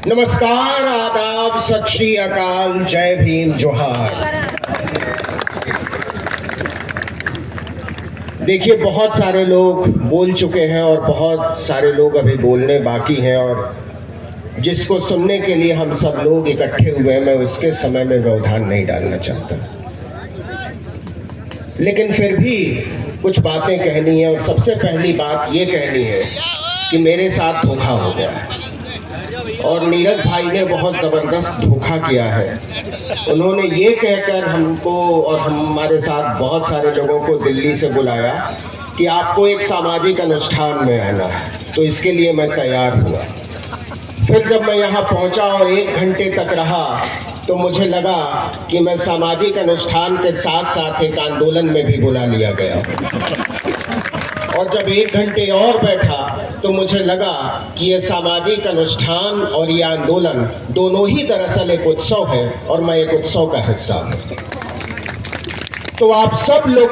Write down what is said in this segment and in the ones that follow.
नमस्कार, आदाब, सत श्री अकाल, जय भीम, जोहार। देखिए, बहुत सारे लोग बोल चुके हैं और बहुत सारे लोग अभी बोलने बाकी हैं, और जिसको सुनने के लिए हम सब लोग इकट्ठे हुए हैं, मैं उसके समय में व्यवधान नहीं डालना चाहता, लेकिन फिर भी कुछ बातें कहनी है। और सबसे पहली बात ये कहनी है कि मेरे साथ धोखा हो गया है और नीरज भाई ने बहुत ज़बरदस्त धोखा किया है। उन्होंने ये कहकर हमको और हमारे साथ बहुत सारे लोगों को दिल्ली से बुलाया कि आपको एक सामाजिक अनुष्ठान में आना है, तो इसके लिए मैं तैयार हुआ। फिर जब मैं यहाँ पहुँचा और 1 घंटे तक रहा तो मुझे लगा कि मैं सामाजिक अनुष्ठान के साथ साथ एक आंदोलन में भी बुला लिया गया। और जब 1 घंटे और बैठा तो मुझे लगा कि ये सामाजिक अनुष्ठान और ये आंदोलन दोनों ही दरअसल एक उत्सव है और मैं एक उत्सव का हिस्सा हूँ। तो आप सब लोग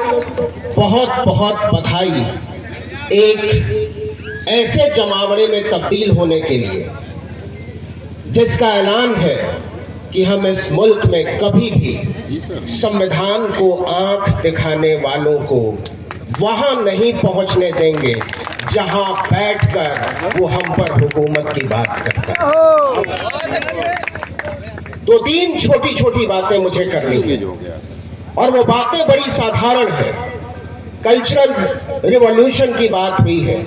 बहुत बहुत बधाई एक ऐसे जमावड़े में तब्दील होने के लिए जिसका ऐलान है कि हम इस मुल्क में कभी भी संविधान को आंख दिखाने वालों को वहां नहीं पहुंचने देंगे जहां बैठकर वो हम पर हुकूमत की बात करता है। 2-3 छोटी छोटी बातें मुझे करनी है और वो बातें बड़ी साधारण है। कल्चरल रिवॉल्यूशन की बात हुई है,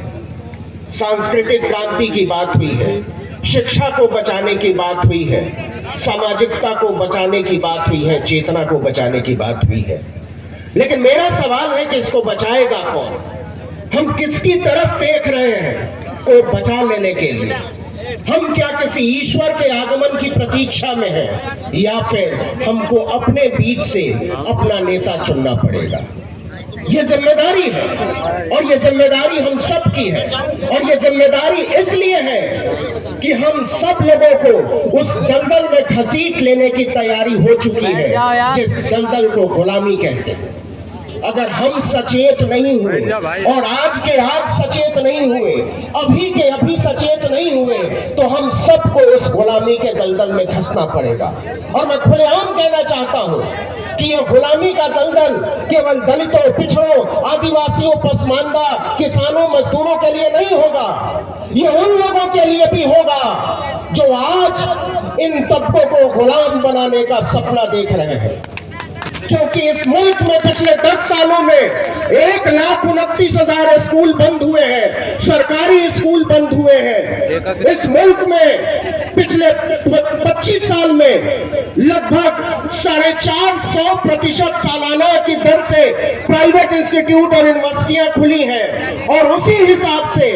सांस्कृतिक क्रांति की बात हुई है, शिक्षा को बचाने की बात हुई है, सामाजिकता को बचाने की बात हुई है, चेतना को बचाने की बात हुई है। लेकिन मेरा सवाल है कि इसको बचाएगा कौन? हम किसकी तरफ देख रहे हैं को बचा लेने के लिए? हम क्या किसी ईश्वर के आगमन की प्रतीक्षा में हैं, या फिर हमको अपने बीच से अपना नेता चुनना पड़ेगा? ये जिम्मेदारी है और ये जिम्मेदारी हम सब की है। और ये जिम्मेदारी इसलिए है कि हम सब लोगों को उस दलदल में घसीट लेने की तैयारी हो चुकी है जिस दलदल को गुलामी कहते हैं। अगर हम सचेत नहीं हुए और आज के आज सचेत नहीं हुए, अभी के अभी सचेत नहीं हुए, तो हम सबको उस गुलामी के दलदल में धंसना पड़ेगा। और मैं खुलेआम कहना चाहता हूं कि ये गुलामी का दलदल केवल दलितों, पिछड़ों, आदिवासियों, पसमानदा, किसानों, मजदूरों के लिए नहीं होगा, ये उन लोगों के लिए भी होगा जो आज इन तबकों को गुलाम बनाने का सपना देख रहे हैं। क्योंकि इस मुल्क में पिछले 10 सालों में 1,29,000 स्कूल बंद हुए हैं, सरकारी स्कूल बंद हुए हैं। इस मुल्क में पिछले 25 साल में लगभग 450% सालाना की दर से प्राइवेट इंस्टीट्यूट और यूनिवर्सिटियां खुली हैं और उसी हिसाब से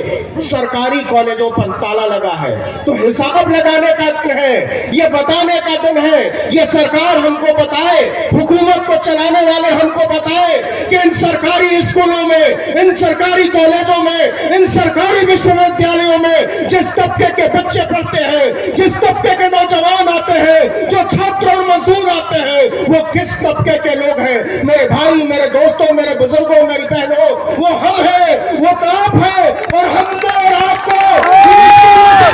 सरकारी कॉलेजों पर ताला लगा है। तो हिसाब लगाने का दिन है, ये बताने का दिन है, ये सरकार हमको बताए, हुकूमत को चलाने वाले हमको बताए कि इन सरकारी स्कूलों में, इन सरकारी कॉलेजों में, इन सरकारी विश्वविद्यालयों में जिस तबके के बच्चे पढ़ते हैं, जिस तबके के नौजवान आते हैं, जो छात्र और मजदूर आते हैं, वो किस तबके के लोग हैं? मेरे भाई, मेरे दोस्तों, मेरे बुजुर्गों, मेरी बहनों, वो हम हैं, वो आप हैं। और हमको और आपको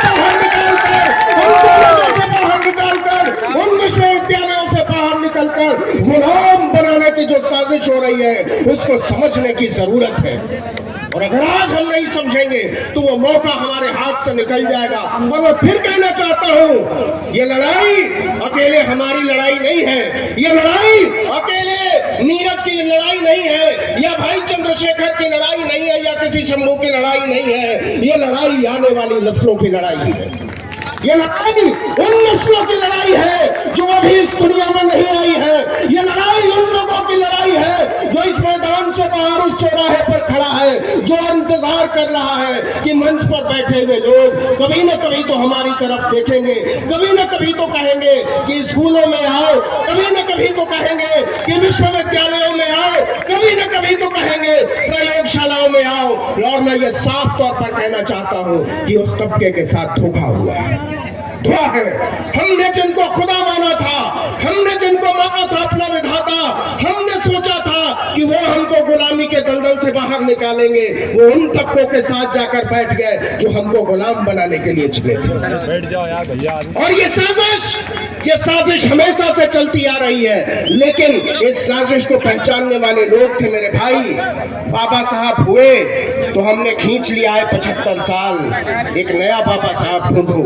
बाहर निकालकर उन विश्वविद्यालयों से बाहर निकलकर गुलाम बनाने की जो साजिश हो रही है, उसको समझने की जरूरत है। और अगर आज हम नहीं समझेंगे तो वो मौका हमारे हाथ से निकल जाएगा। और मैं फिर कहना चाहता हूं, ये लड़ाई अकेले हमारी लड़ाई नहीं है, ये लड़ाई अकेले नीरज की लड़ाई नहीं है, या भाई चंद्रशेखर की लड़ाई नहीं है, या किसी शंभू की लड़ाई नहीं है। ये लड़ाई आने वाली नस्लों की लड़ाई है। ये लड़ाई उन नस्लों की लड़ाई है जो अभी इस दुनिया में नहीं आई है। ये लड़ाई उन लोगों की लड़ाई है जो इस मैदान से बाहर उस चौराहे पर खड़ा है, जो इंतजार कर रहा है कि मंच पर बैठे हुए लोग कभी न कभी तो हमारी तरफ देखेंगे, कभी न कभी तो कहेंगे कि स्कूलों में आओ, कभी न कभी तो कहेंगे कि विश्वविद्यालयों में आओ, कभी न कभी तो कहेंगे प्रयोगशालाओं में आओ। और मैं ये साफ तौर पर कहना चाहता हूं कि उस तबके के साथ धोखा हुआ है, धोखा है। हमने जिनको खुदा माना था, हमने जिनको माना था अपना विधाता, हमने सोचा था कि वो हमको गुलामी के दलदल से बाहर निकालेंगे, वो उन तबकों के साथ जाकर बैठ गए जो हमको गुलाम बनाने के लिए चले थे। बैठ जाओ यार भैया। और ये साजिश हमेशा से चलती आ रही है, लेकिन इस साजिश को पहचानने वाले लोग थे मेरे भाई। बाबा साहब हुए तो हमने खींच लिया है 75 साल, एक नया बाबा साहब ढूंढो,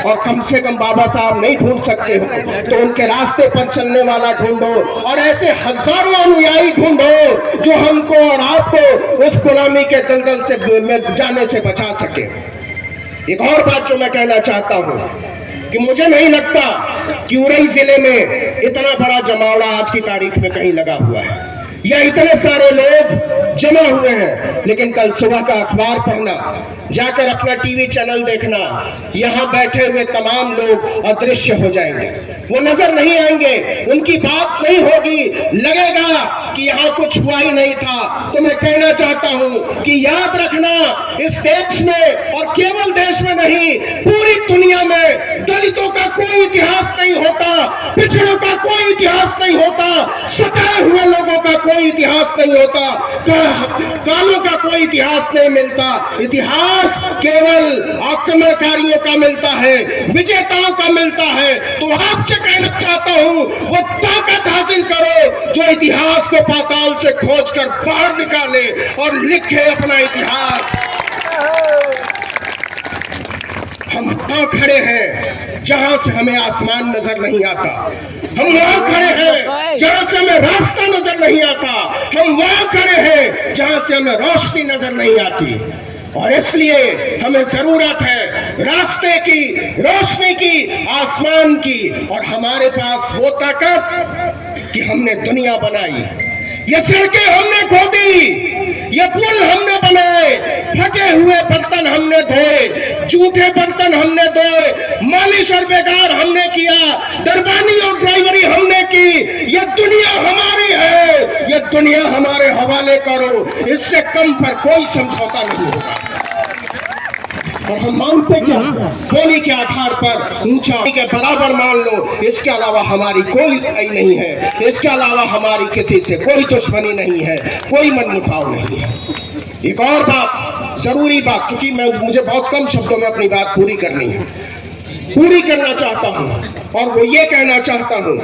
और कम से कम बाबा साहब नहीं ढूंढ सकते हो तो उनके रास्ते पर चलने वाला ढूंढो, और ऐसे हजारों अनुयायी ढूंढो जो हमको और आपको उस गुलामी के दलदल से जाने से बचा सके। एक और बात जो मैं कहना चाहता हूं कि मुझे नहीं लगता कि उरई जिले में इतना बड़ा जमावड़ा आज की तारीख में कहीं लगा हुआ है या इतने सारे लोग जमा हुए हैं, लेकिन कल सुबह का अखबार पढ़ना, जाकर अपना टीवी चैनल देखना, यहाँ बैठे हुए तमाम लोग अदृश्य हो जाएंगे, वो नजर नहीं आएंगे, उनकी बात नहीं होगी, लगेगा कि यहाँ कुछ हुआ ही नहीं था। तो मैं कहना चाहता हूँ कि याद रखना, इस देश में और केवल देश में नहीं पूरी दुनिया में दलितों का कोई इतिहास नहीं होता, पिछड़ों का कोई इतिहास नहीं होता, सताए हुए लोगों का कोई इतिहास नहीं होता, कालों का कोई इतिहास नहीं मिलता। इतिहास केवल आक्रमणकारियों का मिलता है, विजेताओं का मिलता है। तो आपसे कहना चाहता हूं, वो ताकत हासिल करो जो इतिहास को पाताल से खोजकर बाहर निकाले और लिखे अपना इतिहास। हम वहां खड़े हैं जहां से हमें आसमान नजर नहीं आता, हम वहां खड़े हैं जहां से हमें रास्ता नजर नहीं आता, हम वहां खड़े हैं जहां से हमें रोशनी नजर नहीं आती। और इसलिए हमें जरूरत है रास्ते की, रोशनी की, आसमान की, और हमारे पास वो ताकत कि हमने दुनिया बनाई, ये सड़कें हमने खोदी, ये पुल हमने बनाए, फटे हुए बर्तन हमने धोए, जूठे बर्तन हमने धोए, मालिश और बेकार हमने किया, दरबानी और ड्राइवरी हमने की। ये दुनिया हमारी है, ये दुनिया हमारे हवाले करो, इससे कम पर कोई समझौता नहीं होगा। और हम मानते क्या, बोली के आधार पर ऊंचा के बराबर मान लो, इसके अलावा हमारी कोई लड़ाई नहीं है, इसके अलावा हमारी किसी से कोई दुश्मनी नहीं है, कोई मनमुटाव नहीं है। एक और बात, जरूरी बात, क्योंकि मुझे बहुत कम शब्दों में अपनी बात पूरी करना चाहता हूं, और वो ये कहना चाहता हूं,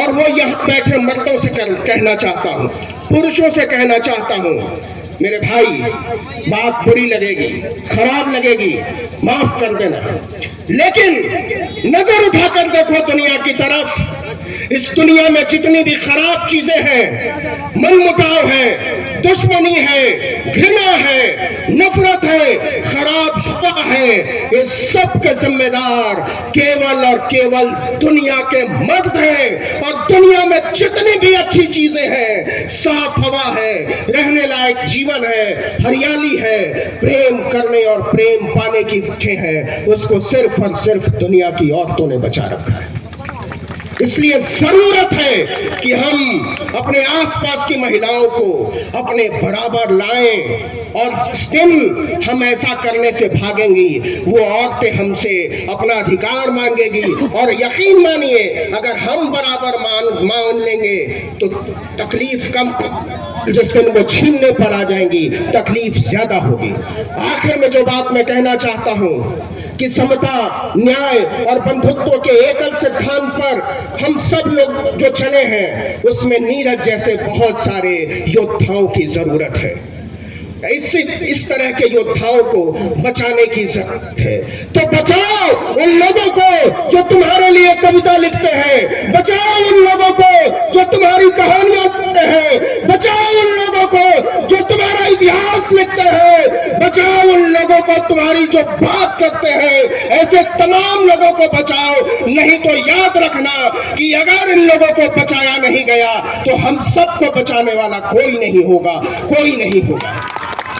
और वो यहाँ बैठे मर्दों से कहना चाहता हूं, पुरुषों से कहना चाहता हूं, मेरे भाई बात बुरी लगेगी, खराब लगेगी, माफ कर देना, लेकिन नजर उठाकर देखो दुनिया की तरफ। इस दुनिया में जितनी भी खराब चीजें हैं, मनमुटाव है, दुश्मनी है, घृणा है, नफरत है, खराब हवा है, इस सब के जिम्मेदार केवल और केवल दुनिया के मर्द हैं। और दुनिया में जितनी भी अच्छी चीजें हैं, साफ हवा है, रहने लायक जीवन है, हरियाली है, प्रेम करने और प्रेम पाने की इच्छा है, उसको सिर्फ और सिर्फ दुनिया की औरतों ने बचा रखा है। इसलिए जरूरत है कि हम अपने आसपास की महिलाओं को अपने बराबर लाएं, और जिस दिन हम ऐसा करने से भागेंगी, वो औरतें हमसे अपना अधिकार मांगेगी। और यकीन मानिए, अगर हम बराबर मान लेंगे तो तकलीफ कम, जिस दिन वो छीनने पर आ जाएंगी तकलीफ ज्यादा होगी। आखिर में जो बात मैं कहना चाहता हूं कि समता, न्याय और बंधुत्व के एकल सिद्धांत पर हम सब लोग जो चले हैं, उसमें नीरज जैसे बहुत सारे योद्धाओं की जरूरत है। इस तरह के योद्धाओं को बचाने की जरूरत है। तो बचाओ उन लोगों को जो तुम्हारे लिए कविता लिखते हैं, बचाओ उन लोगों को जो तुम्हारी कहानियां लिखते हैं, बचाओ उन लोगों को जो तुम्हारा इतिहास लिखते हैं, बचाओ उन लोगों को तुम्हारी जो बात करते हैं। ऐसे तमाम लोगों को बचाओ, नहीं तो याद रखना कि अगर इन लोगों को बचाया नहीं गया तो हम सबको बचाने वाला कोई नहीं होगा, कोई नहीं होगा।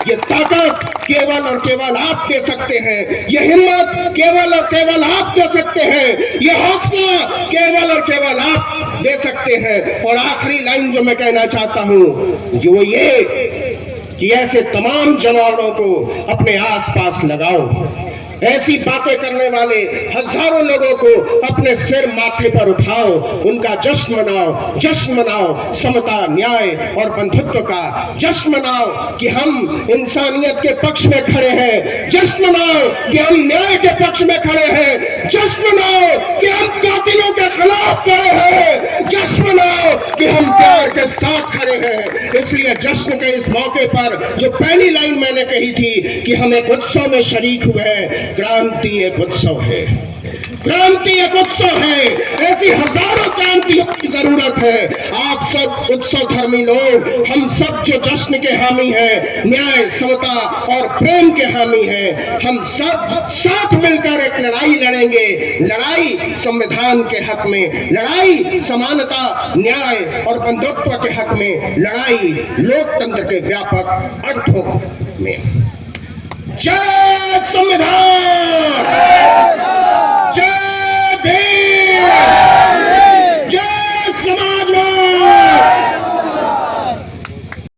ये ताकत केवल और केवल आप दे सकते हैं, ये हिम्मत केवल और केवल आप दे सकते हैं, ये हौसला केवल और केवल आप दे सकते हैं। और आखिरी लाइन जो मैं कहना चाहता हूं वो ये कि ऐसे तमाम जानवरों को अपने आसपास लगाओ, ऐसी बातें करने वाले हजारों लोगों को अपने सिर माथे पर उठाओ, उनका जश्न मनाओ समता, न्याय और बंधुत्व का जश्न मनाओ कि हम इंसानियत के पक्ष में खड़े हैं, जश्न मनाओ कि हम न्याय के पक्ष में खड़े हैं, जश्न मनाओ कि हम कातिलों के खिलाफ खड़े हैं, जश्न मनाओ कि हम प्यार के साथ खड़े हैं। इसलिए जश्न के इस मौके पर जो पहली लाइन मैंने कही थी कि हम एक उत्सव में शरीक हुए हैं, क्रांति एक उत्सव है, क्रांति एक उत्सव है। ऐसी हजारों क्रांतियों की जरूरत है। आप सब उत्सव धर्मी लोग, हम सब जो जश्न के हामी हैं, न्याय, समता और प्रेम के हामी हैं, हम सब साथ मिलकर एक लड़ाई लड़ेंगे। लड़ाई संविधान के हक में, लड़ाई समानता, न्याय और बंधुत्व के हक में, लड़ाई लोकतंत्र के व्यापक अर्थों में। जय संविधान।